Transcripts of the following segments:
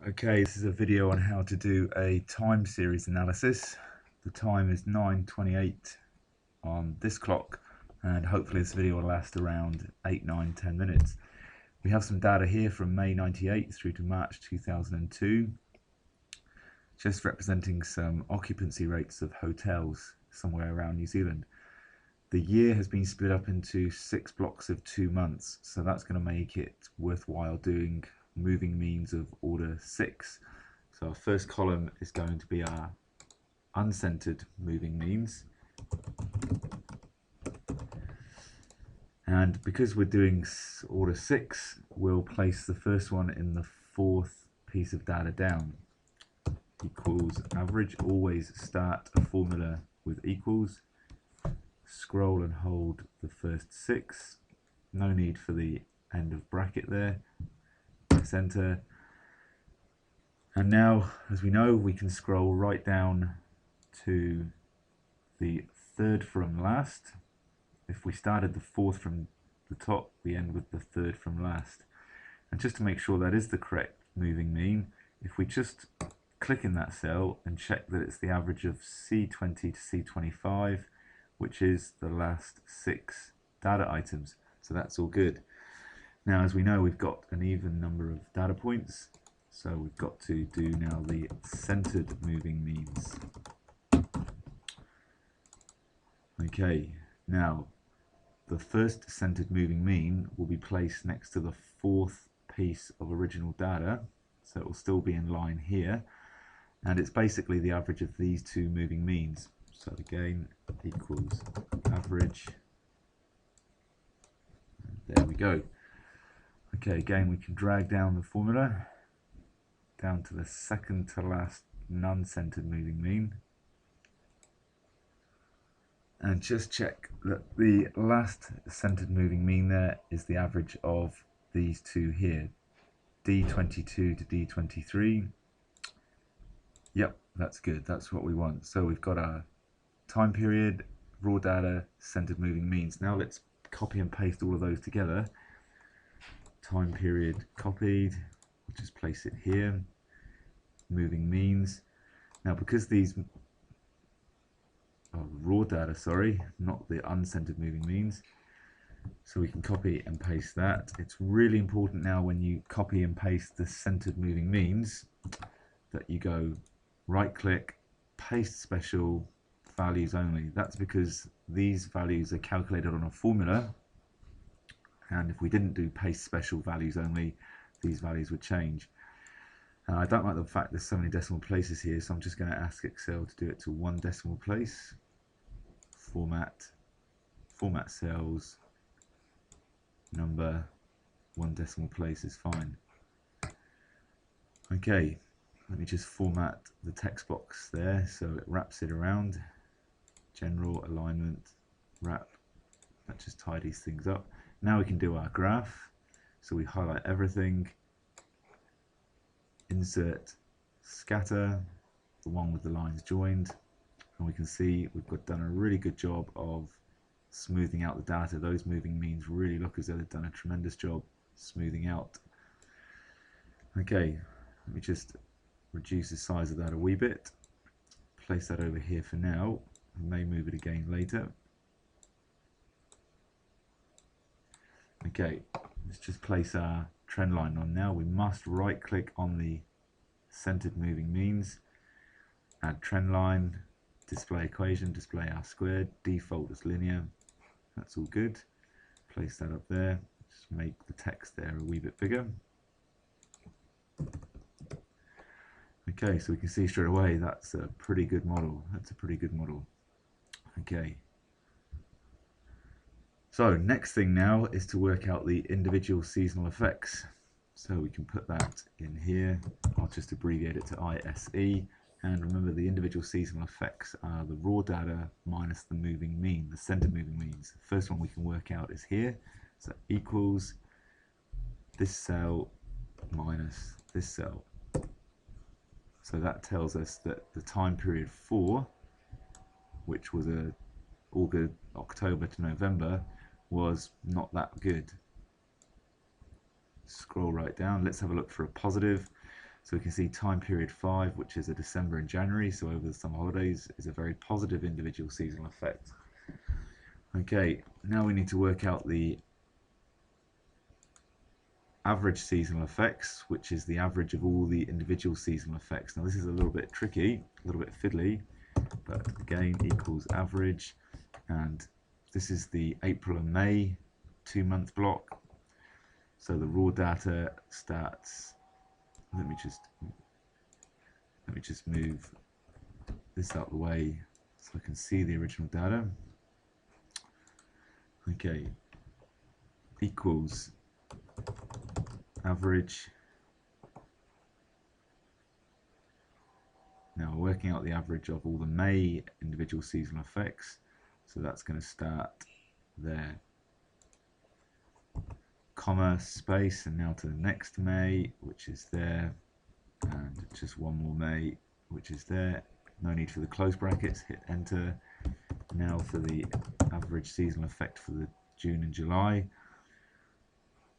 Okay, this is a video on how to do a time series analysis. The time is 9:28 on this clock, and hopefully this video will last around 8, 9, 10 minutes. We have some data here from May 98 through to March 2002, just representing some occupancy rates of hotels somewhere around New Zealand. The year has been split up into 6 blocks of 2 months, so that's going to make it worthwhile doing moving means of order 6. So our first column is going to be our uncentered moving means. And because we're doing order 6, we'll place the first one in the fourth piece of data down. Equals average. Always start a formula with equals. Scroll and hold the first 6. No need for the end of bracket there. Press enter. And now, as we know, we can scroll right down to the third from last. If we started the fourth from the top, we end with the third from last. And just to make sure that is the correct moving mean, if we just click in that cell and check that it's the average of C20 to C25, which is the last 6 data items. So that's all good. Now, as we know, we've got an even number of data points, so we've got to do now the centered moving means. Okay, now the first centered moving mean will be placed next to the fourth piece of original data, so it will still be in line here, and it's basically the average of these two moving means. So again, equals average. And there we go. Okay, again, we can drag down the formula down to the second to last non-centered moving mean, and just check that the last centered moving mean there is the average of these two here, D22 to D23. Yep, that's good, that's what we want. So we've got our time period, raw data, centered moving means. Now let's copy and paste all of those together. Time period copied, we'll just place it here. Moving means. Now because these are raw data, sorry, not the uncentered moving means, so we can copy and paste that. It's really important now when you copy and paste the centered moving means that you go right click, paste special, values only. That's because these values are calculated on a formula, and if we didn't do paste special values only, these values would change. I don't like the fact there's so many decimal places here, so I'm just going to ask Excel to do it to 1 decimal place. Format cells, number, 1 decimal place is fine. Okay, let me just format the text box there so it wraps it around. General, alignment, wrap. That just tidies things up. Now we can do our graph. So we highlight everything. Insert scatter, the one with the lines joined, and we can see we've done a really good job of smoothing out the data. Those moving means really look as though they've done a tremendous job smoothing out. Okay, let me just reduce the size of that a wee bit, place that over here for now. I may move it again later. Okay, let's just place our trend line on now. We must right click on the centered moving means, add trend line, display equation, display R squared, default as linear. That's all good. Place that up there. Just make the text there a wee bit bigger. Okay, so we can see straight away that's a pretty good model. That's a pretty good model. Okay. So next thing now is to work out the individual seasonal effects. So we can put that in here. I'll just abbreviate it to ISE. And remember, the individual seasonal effects are the raw data minus the moving mean, the centered moving means. The first one we can work out is here. So equals this cell minus this cell. So that tells us that the time period 4, which was October to November, was not that good. Scroll right down. Let's have a look for a positive. So we can see time period 5, which is a December and January, so over the summer holidays, is a very positive individual seasonal effect. Okay, now we need to work out the average seasonal effects, which is the average of all the individual seasonal effects. Now this is a little bit tricky, a little bit fiddly, but again equals average, and this is the April and May 2-month block. So the raw data starts, let me just move this out of the way so I can see the original data. Okay, equals average. Now we're working out the average of all the May individual seasonal effects, so that's going to start there, comma, space, and now to the next May, which is there, and just one more May, which is there. No need for the close brackets, hit enter. Now for the average seasonal effect for the June and July.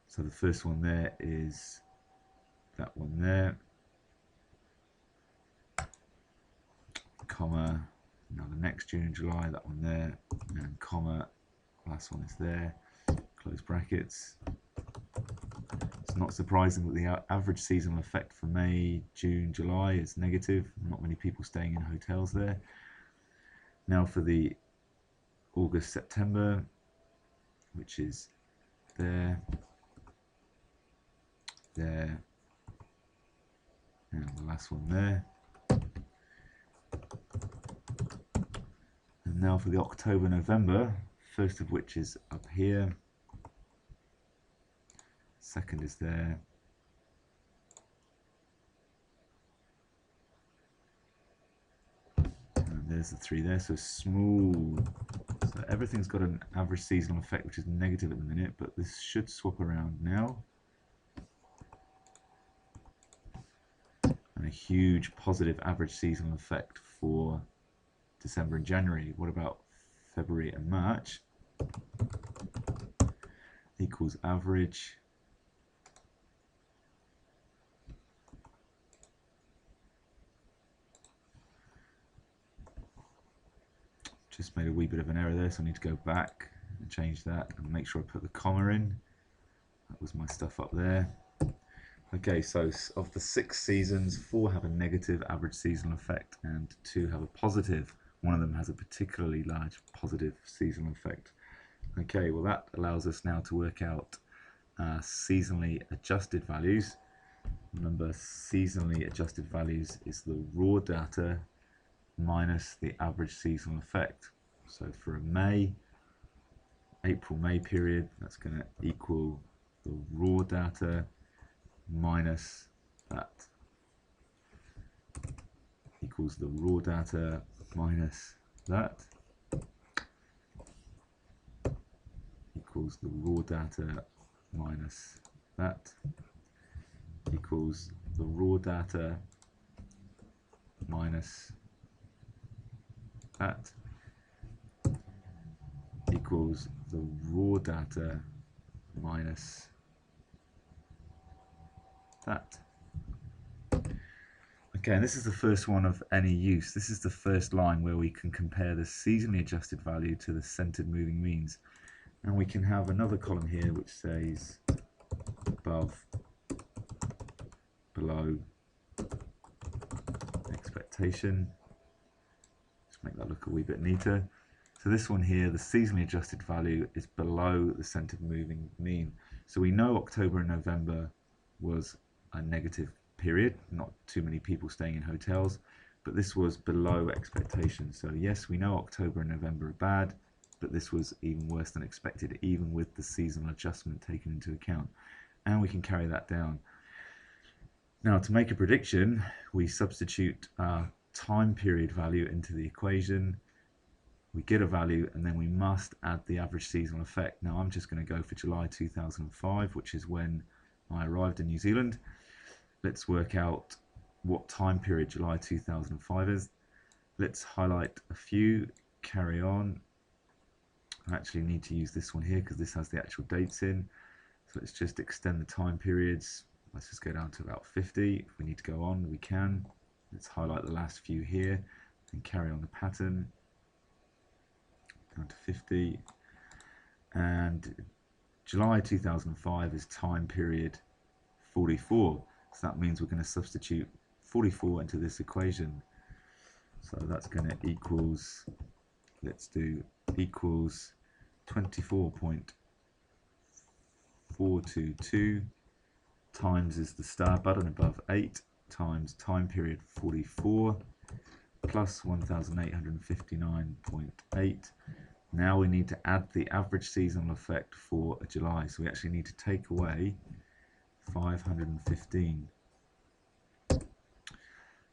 So the first one there is that one there, comma, now the next June and July, that one there, and comma, last one is there, close brackets. It's not surprising that the average seasonal effect for May, June, July is negative. Not many people staying in hotels there. Now for the August, September, which is there, there, and the last one there. And now for the October, November, first of which is up here, second is there, and there's the 3 there, so small. So everything's got an average seasonal effect which is negative at the minute, but this should swap around now. And a huge positive average seasonal effect for December and January. What about February and March? Equals average just made a wee bit of an error there, so I need to go back and change that and make sure I put the comma in. That was my stuff up there. Okay, so of the 6 seasons, 4 have a negative average seasonal effect and 2 have a positive. One of them has a particularly large positive seasonal effect. Okay, well that allows us now to work out seasonally adjusted values. Remember, seasonally adjusted values is the raw data minus the average seasonal effect. So for a April-May period, that's going to equal the raw data minus that, equals the raw data minus that, equals the raw data minus that, equals the raw data minus that, equals the raw data minus that. Okay, and this is the first one of any use. This is the first line where we can compare the seasonally adjusted value to the centered moving means. And we can have another column here which says above, below, expectation. Just make that look a wee bit neater. So this one here, the seasonally adjusted value is below the centered moving mean. So we know October and November was a negative period, not too many people staying in hotels, but this was below expectation. So yes, we know October and November are bad, but this was even worse than expected, even with the seasonal adjustment taken into account. And we can carry that down. Now, to make a prediction, we substitute our time period value into the equation. We get a value, and then we must add the average seasonal effect. Now, I'm just going to go for July 2005, which is when I arrived in New Zealand. Let's work out what time period July 2005 is. Let's highlight a few, carry on. I actually need to use this one here because this has the actual dates in. So let's just extend the time periods. Let's just go down to about 50. If we need to go on, we can. Let's highlight the last few here and carry on the pattern. Down to 50. And July 2005 is time period 44. So that means we're going to substitute 44 into this equation. So that's going to equals, let's do equals 24.422 times is the star button above 8 times time period 44 plus 1859.8. Now we need to add the average seasonal effect for July. So we actually need to take away 515.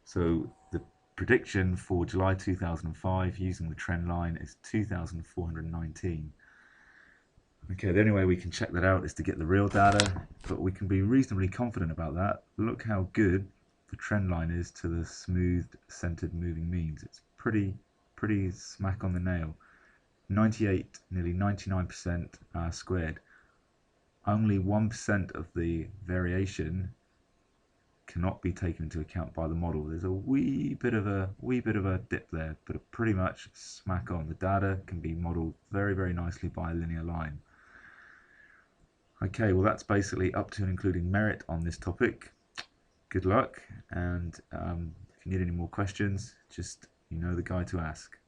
So the prediction for July 2005 using the trend line is 2,419. Okay, the only way we can check that out is to get the real data, but we can be reasonably confident about that. Look how good the trend line is to the smooth centered moving means. It's pretty smack on the nail. 98, nearly 99% squared. Only 1% of the variation cannot be taken into account by the model. There's a wee bit of a dip there, but pretty much smack on. The data can be modeled very nicely by a linear line. Okay, well that's basically up to and including merit on this topic. Good luck, and if you need any more questions, just you know the guy to ask.